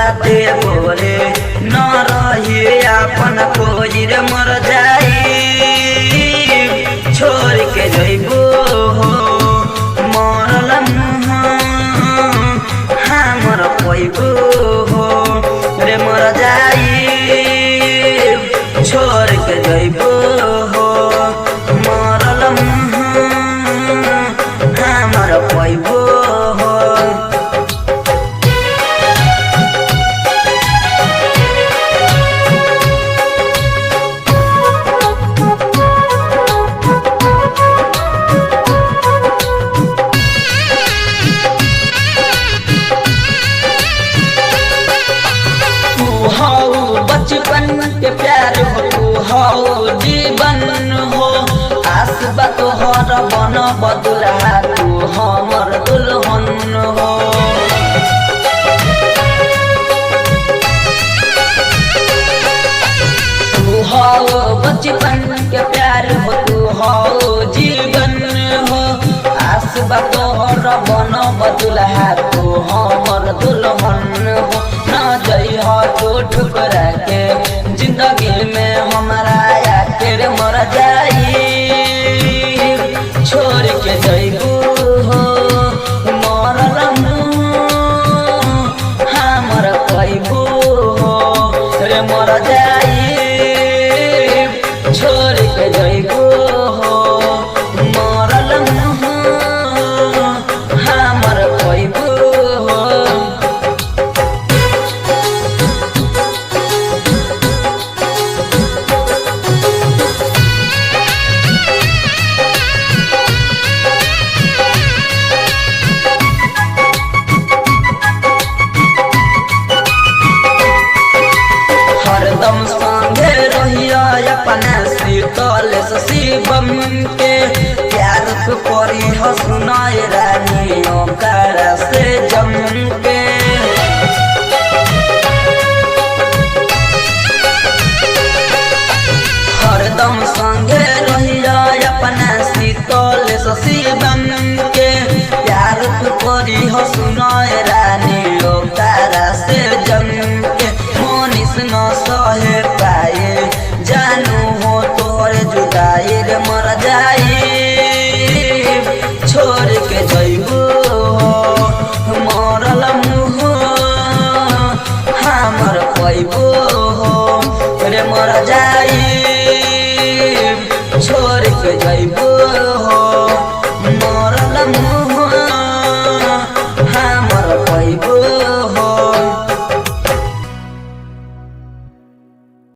बाटे बोले न रही अपन खोज रे मर जाई छोड़ के जइबो हो मरल हमर पैबो हो रे मर जाई छोड़ के जइबो हो मरल हमर पैबो हो। बचपन के प्यार हो तू हो जीवन हो आस तोहर बन बदुला तू हमर दुल्हन हो। तू हो बचपन के प्यार हो तू हो जीवन हो आस तोहर बन बदुला तू हमर दुल्हन हो। न जई हो तो ठुकरा के जिंदगी में हमारा आके रे मर जाई छोड़ के जइबू हो मरल हमर पैबू हो रे मर जाई छोड़ के जइबू हो मरल हमर पैबू हो। हरदम संगे रहिया अपना शीतल शिवम के प्यार तो करी हो सुनाए रानी ओकर से जम के। हरदम संगे रहिया अपना शीतल शिवम के प्यार तो करी हो सुनाए रानी ओकर से जम के। न सहे पाए जानू हो तोरे जुदाई रे मर जाई छोड़ के जइबू हो मरल हमर पैबू हो रे मर जाई छोड़ के जइबू।